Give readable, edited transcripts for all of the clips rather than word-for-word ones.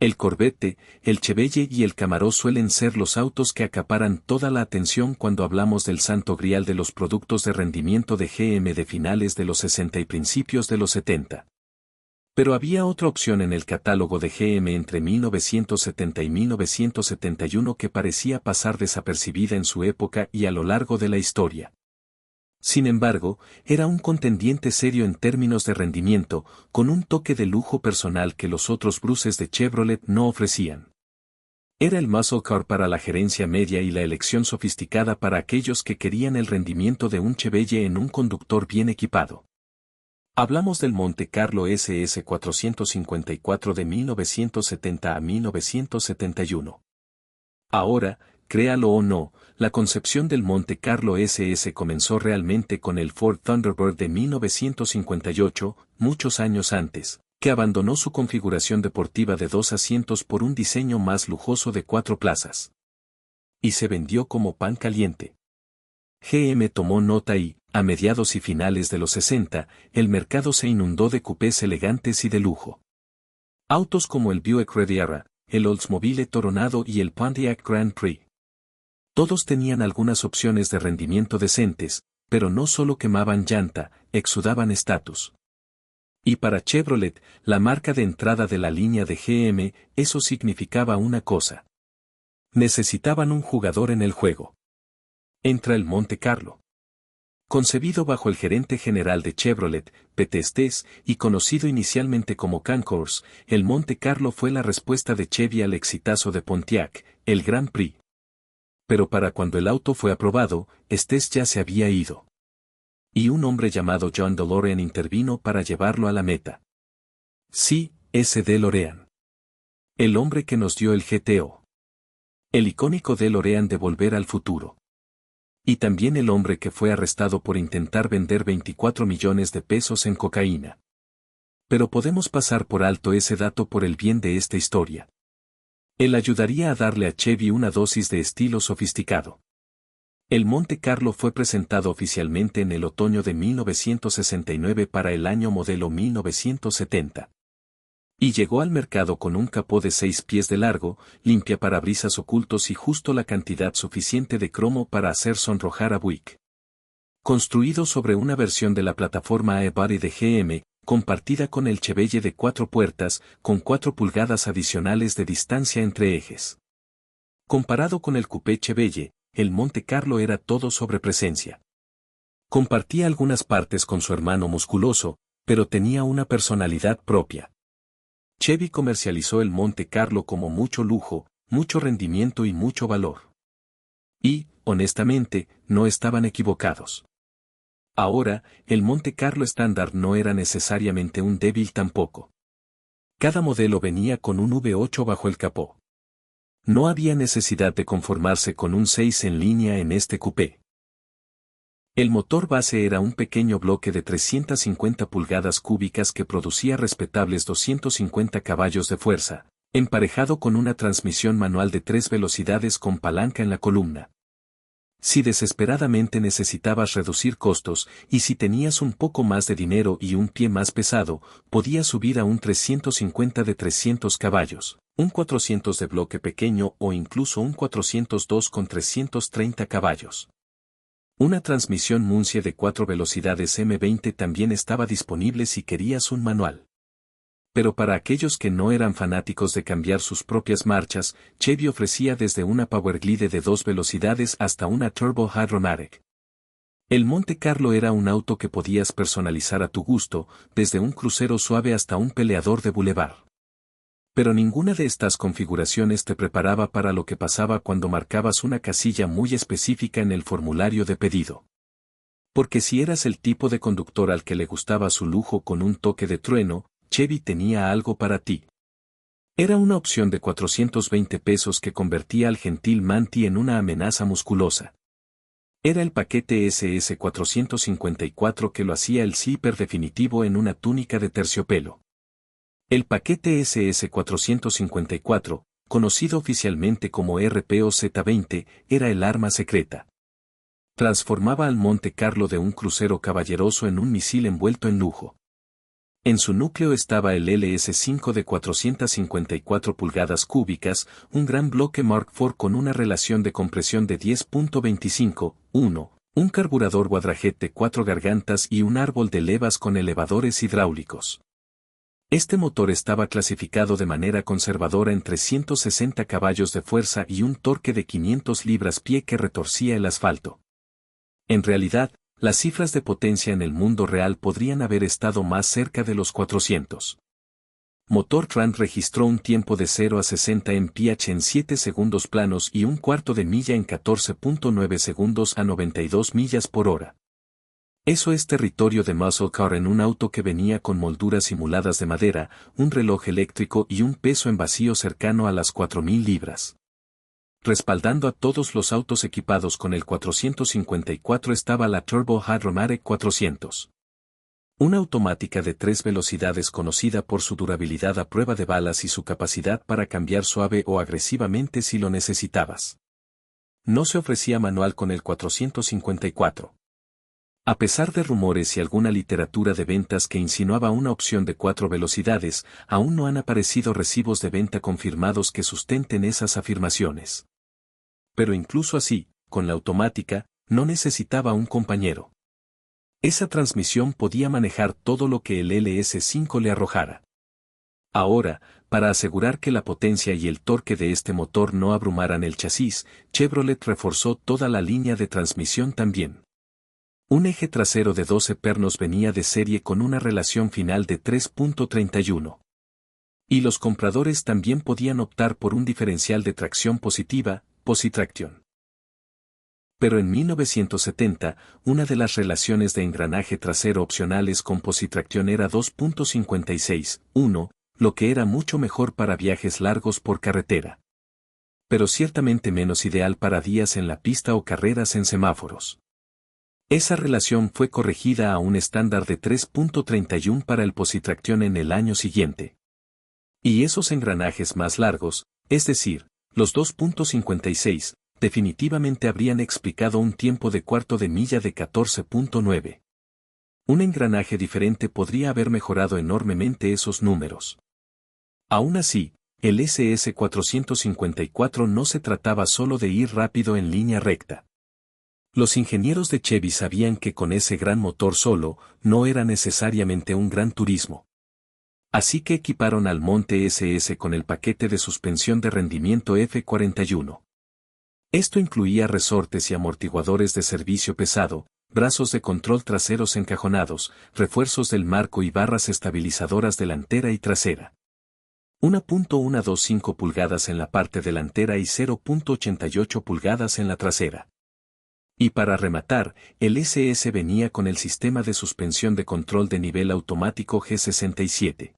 El Corvette, el Chevelle y el Camaro suelen ser los autos que acaparan toda la atención cuando hablamos del santo grial de los productos de rendimiento de GM de finales de los 60 y principios de los 70. Pero había otra opción en el catálogo de GM entre 1970 y 1971 que parecía pasar desapercibida en su época y a lo largo de la historia. Sin embargo, era un contendiente serio en términos de rendimiento, con un toque de lujo personal que los otros Bruces de Chevrolet no ofrecían. Era el muscle car para la gerencia media y la elección sofisticada para aquellos que querían el rendimiento de un Chevelle en un conductor bien equipado. Hablamos del Monte Carlo SS 454 de 1970 a 1971. Ahora, créalo o no, la concepción del Monte Carlo SS comenzó realmente con el Ford Thunderbird de 1958, muchos años antes, que abandonó su configuración deportiva de 2 asientos por un diseño más lujoso de 4 plazas. Y se vendió como pan caliente. GM tomó nota y, a mediados y finales de los 60, el mercado se inundó de coupés elegantes y de lujo. Autos como el Buick Riviera, el Oldsmobile Toronado y el Pontiac Grand Prix. Todos tenían algunas opciones de rendimiento decentes, pero no solo quemaban llanta, exudaban estatus. Y para Chevrolet, la marca de entrada de la línea de GM, eso significaba una cosa. Necesitaban un jugador en el juego. Entra el Monte Carlo. Concebido bajo el gerente general de Chevrolet, Pete Estes, y conocido inicialmente como Concourse, el Monte Carlo fue la respuesta de Chevy al exitazo de Pontiac, el Grand Prix. Pero para cuando el auto fue aprobado, Estes ya se había ido. Y un hombre llamado John DeLorean intervino para llevarlo a la meta. Sí, ese DeLorean. El hombre que nos dio el GTO. El icónico DeLorean de Volver al Futuro. Y también el hombre que fue arrestado por intentar vender 24 millones de pesos en cocaína. Pero podemos pasar por alto ese dato por el bien de esta historia. Él ayudaría a darle a Chevy una dosis de estilo sofisticado. El Monte Carlo fue presentado oficialmente en el otoño de 1969 para el año modelo 1970. Y llegó al mercado con un capó de 6 pies de largo, limpiaparabrisas ocultos y justo la cantidad suficiente de cromo para hacer sonrojar a Buick. Construido sobre una versión de la plataforma E-Body de GM, compartida con el Chevelle de 4 puertas, con 4 pulgadas adicionales de distancia entre ejes. Comparado con el coupé Chevelle, el Monte Carlo era todo sobre presencia. Compartía algunas partes con su hermano musculoso, pero tenía una personalidad propia. Chevy comercializó el Monte Carlo como mucho lujo, mucho rendimiento y mucho valor. Y, honestamente, no estaban equivocados. Ahora, el Monte Carlo estándar no era necesariamente un débil tampoco. Cada modelo venía con un V8 bajo el capó. No había necesidad de conformarse con un 6 en línea en este coupé. El motor base era un pequeño bloque de 350 pulgadas cúbicas que producía respetables 250 caballos de fuerza, emparejado con una transmisión manual de 3 velocidades con palanca en la columna. Si desesperadamente necesitabas reducir costos, y si tenías un poco más de dinero y un pie más pesado, podías subir a un 350 de 300 caballos, un 400 de bloque pequeño o incluso un 402 con 330 caballos. Una transmisión Muncie de 4 velocidades M20 también estaba disponible si querías un manual. Pero para aquellos que no eran fanáticos de cambiar sus propias marchas, Chevy ofrecía desde una Powerglide de 2 velocidades hasta una Turbo Hydromatic. El Monte Carlo era un auto que podías personalizar a tu gusto, desde un crucero suave hasta un peleador de boulevard. Pero ninguna de estas configuraciones te preparaba para lo que pasaba cuando marcabas una casilla muy específica en el formulario de pedido. Porque si eras el tipo de conductor al que le gustaba su lujo con un toque de trueno, Chevy tenía algo para ti. Era una opción de 420 pesos que convertía al gentil Manti en una amenaza musculosa. Era el paquete SS 454 que lo hacía el zipper definitivo en una túnica de terciopelo. El paquete SS 454, conocido oficialmente como RPO Z20, era el arma secreta. Transformaba al Monte Carlo de un crucero caballeroso en un misil envuelto en lujo. En su núcleo estaba el LS5 de 454 pulgadas cúbicas, un gran bloque Mark IV con una relación de compresión de 10.25:1, un carburador Wadrajet de 4 gargantas y un árbol de levas con elevadores hidráulicos. Este motor estaba clasificado de manera conservadora entre 160 caballos de fuerza y un torque de 500 libras-pie que retorcía el asfalto. En realidad, las cifras de potencia en el mundo real podrían haber estado más cerca de los 400. Motor Trant registró un tiempo de 0 a 60 mph en 7 segundos planos y un cuarto de milla en 14.9 segundos a 92 millas por hora. Eso es territorio de muscle car en un auto que venía con molduras simuladas de madera, un reloj eléctrico y un peso en vacío cercano a las 4.000 libras. Respaldando a todos los autos equipados con el 454 estaba la Turbo Hadromatic 400. Una automática de 3 velocidades conocida por su durabilidad a prueba de balas y su capacidad para cambiar suave o agresivamente si lo necesitabas. No se ofrecía manual con el 454. A pesar de rumores y alguna literatura de ventas que insinuaba una opción de 4 velocidades, aún no han aparecido recibos de venta confirmados que sustenten esas afirmaciones. Pero incluso así, con la automática, no necesitaba un compañero. Esa transmisión podía manejar todo lo que el LS5 le arrojara. Ahora, para asegurar que la potencia y el torque de este motor no abrumaran el chasis, Chevrolet reforzó toda la línea de transmisión también. Un eje trasero de 12 pernos venía de serie con una relación final de 3.31. Y los compradores también podían optar por un diferencial de tracción positiva, Positraction. Pero en 1970, una de las relaciones de engranaje trasero opcionales con Positraction era 2.56:1, lo que era mucho mejor para viajes largos por carretera. Pero ciertamente menos ideal para días en la pista o carreras en semáforos. Esa relación fue corregida a un estándar de 3.31 para el Positraction en el año siguiente. Y esos engranajes más largos, es decir, los 2.56, definitivamente habrían explicado un tiempo de cuarto de milla de 14.9. Un engranaje diferente podría haber mejorado enormemente esos números. Aún así, el SS454 no se trataba solo de ir rápido en línea recta. Los ingenieros de Chevy sabían que con ese gran motor solo, no era necesariamente un gran turismo. Así que equiparon al Monte SS con el paquete de suspensión de rendimiento F41. Esto incluía resortes y amortiguadores de servicio pesado, brazos de control traseros encajonados, refuerzos del marco y barras estabilizadoras delantera y trasera. 1.125 pulgadas en la parte delantera y 0.88 pulgadas en la trasera. Y para rematar, el SS venía con el sistema de suspensión de control de nivel automático G67.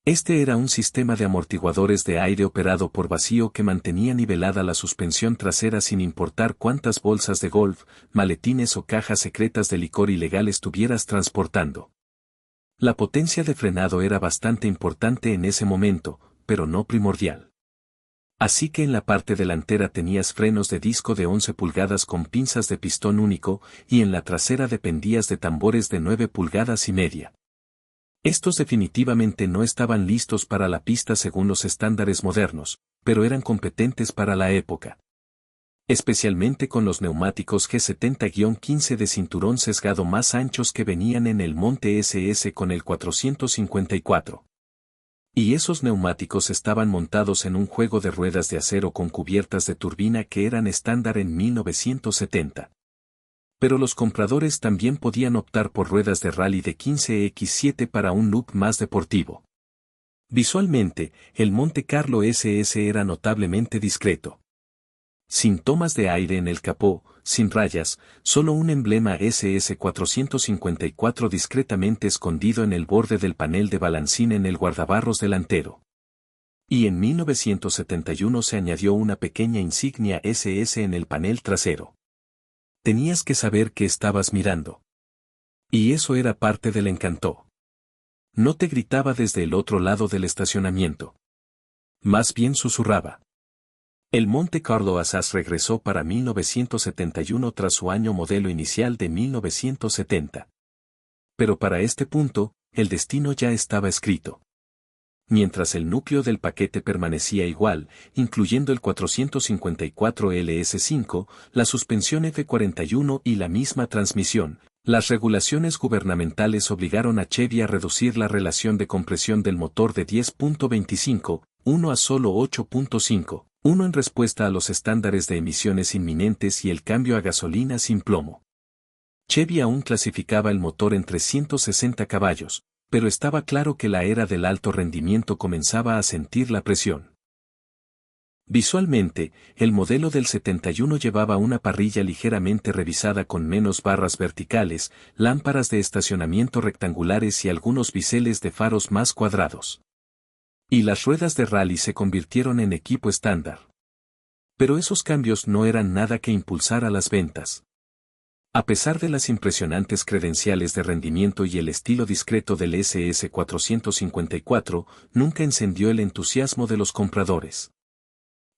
Este era un sistema de amortiguadores de aire operado por vacío que mantenía nivelada la suspensión trasera sin importar cuántas bolsas de golf, maletines o cajas secretas de licor ilegal estuvieras transportando. La potencia de frenado era bastante importante en ese momento, pero no primordial. Así que en la parte delantera tenías frenos de disco de 11 pulgadas con pinzas de pistón único, y en la trasera dependías de tambores de 9 pulgadas y media. Estos definitivamente no estaban listos para la pista según los estándares modernos, pero eran competentes para la época. Especialmente con los neumáticos G70-15 de cinturón sesgado más anchos que venían en el Monte SS con el 454. Y esos neumáticos estaban montados en un juego de ruedas de acero con cubiertas de turbina que eran estándar en 1970. Pero los compradores también podían optar por ruedas de rally de 15x7 para un look más deportivo. Visualmente, el Monte Carlo SS era notablemente discreto. Sin tomas de aire en el capó, sin rayas, solo un emblema SS454 discretamente escondido en el borde del panel de balancín en el guardabarros delantero. Y en 1971 se añadió una pequeña insignia SS en el panel trasero. Tenías que saber qué estabas mirando. Y eso era parte del encanto. No te gritaba desde el otro lado del estacionamiento. Más bien susurraba. El Monte Carlo Assas regresó para 1971 tras su año modelo inicial de 1970. Pero para este punto, el destino ya estaba escrito. Mientras el núcleo del paquete permanecía igual, incluyendo el 454 LS5, la suspensión F41 y la misma transmisión, las regulaciones gubernamentales obligaron a Chevy a reducir la relación de compresión del motor de 10.25, 1 a solo 8.5, 1 en respuesta a los estándares de emisiones inminentes y el cambio a gasolina sin plomo. Chevy aún clasificaba el motor en 360 caballos, pero estaba claro que la era del alto rendimiento comenzaba a sentir la presión. Visualmente, el modelo del 71 llevaba una parrilla ligeramente revisada con menos barras verticales, lámparas de estacionamiento rectangulares y algunos biseles de faros más cuadrados. Y las ruedas de rally se convirtieron en equipo estándar. Pero esos cambios no eran nada que impulsara las ventas. A pesar de las impresionantes credenciales de rendimiento y el estilo discreto del SS454, nunca encendió el entusiasmo de los compradores.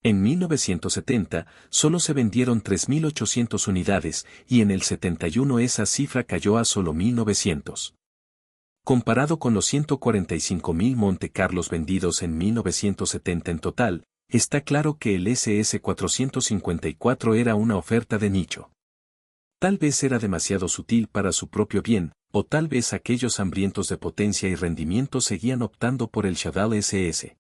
En 1970, solo se vendieron 3.800 unidades, y en el 71 esa cifra cayó a solo 1.900. Comparado con los 145.000 Monte Carlos vendidos en 1970 en total, está claro que el SS454 era una oferta de nicho. Tal vez era demasiado sutil para su propio bien, o tal vez aquellos hambrientos de potencia y rendimiento seguían optando por el Chevelle SS.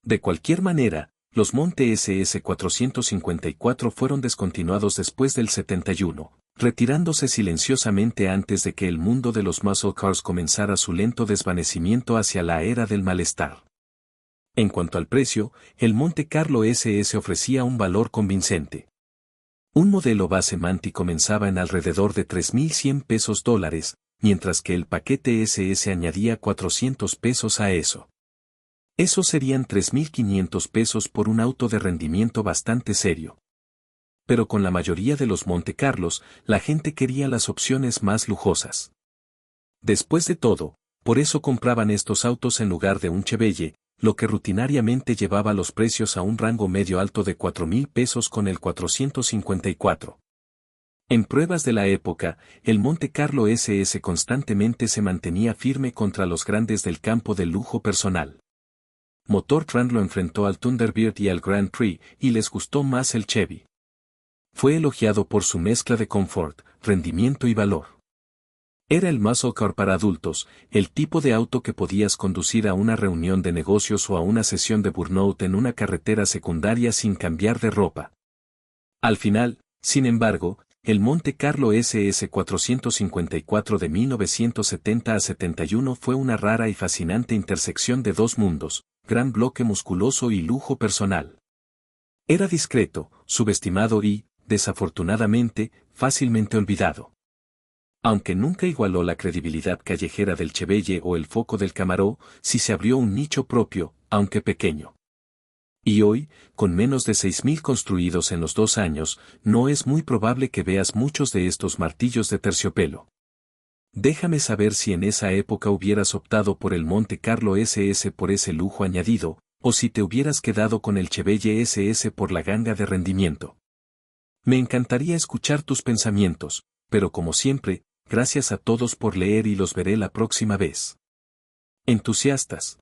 De cualquier manera, los Monte SS454 fueron descontinuados después del 71, retirándose silenciosamente antes de que el mundo de los muscle cars comenzara su lento desvanecimiento hacia la era del malestar. En cuanto al precio, el Monte Carlo SS ofrecía un valor convincente. Un modelo base Manti comenzaba en alrededor de $3.100, mientras que el paquete SS añadía $400 a eso. Eso serían $3.500 por un auto de rendimiento bastante serio. Pero con la mayoría de los Monte Carlos, la gente quería las opciones más lujosas. Después de todo, por eso compraban estos autos en lugar de un Chevelle, lo que rutinariamente llevaba los precios a un rango medio alto de $4.000 con el 454. En pruebas de la época, el Monte Carlo SS constantemente se mantenía firme contra los grandes del campo del lujo personal. Motortrend lo enfrentó al Thunderbird y al Grand Prix, y les gustó más el Chevy. Fue elogiado por su mezcla de confort, rendimiento y valor. Era el muscle car para adultos, el tipo de auto que podías conducir a una reunión de negocios o a una sesión de burnout en una carretera secundaria sin cambiar de ropa. Al final, sin embargo, el Monte Carlo SS454 de 1970 a 71 fue una rara y fascinante intersección de dos mundos, gran bloque musculoso y lujo personal. Era discreto, subestimado y, desafortunadamente, fácilmente olvidado. Aunque nunca igualó la credibilidad callejera del Chevelle o el foco del Camaro, sí se abrió un nicho propio, aunque pequeño. Y hoy, con menos de 6.000 construidos en los 2 años, no es muy probable que veas muchos de estos martillos de terciopelo. Déjame saber si en esa época hubieras optado por el Monte Carlo SS por ese lujo añadido, o si te hubieras quedado con el Chevelle SS por la ganga de rendimiento. Me encantaría escuchar tus pensamientos, pero como siempre, gracias a todos por leer y los veré la próxima vez. Entusiastas.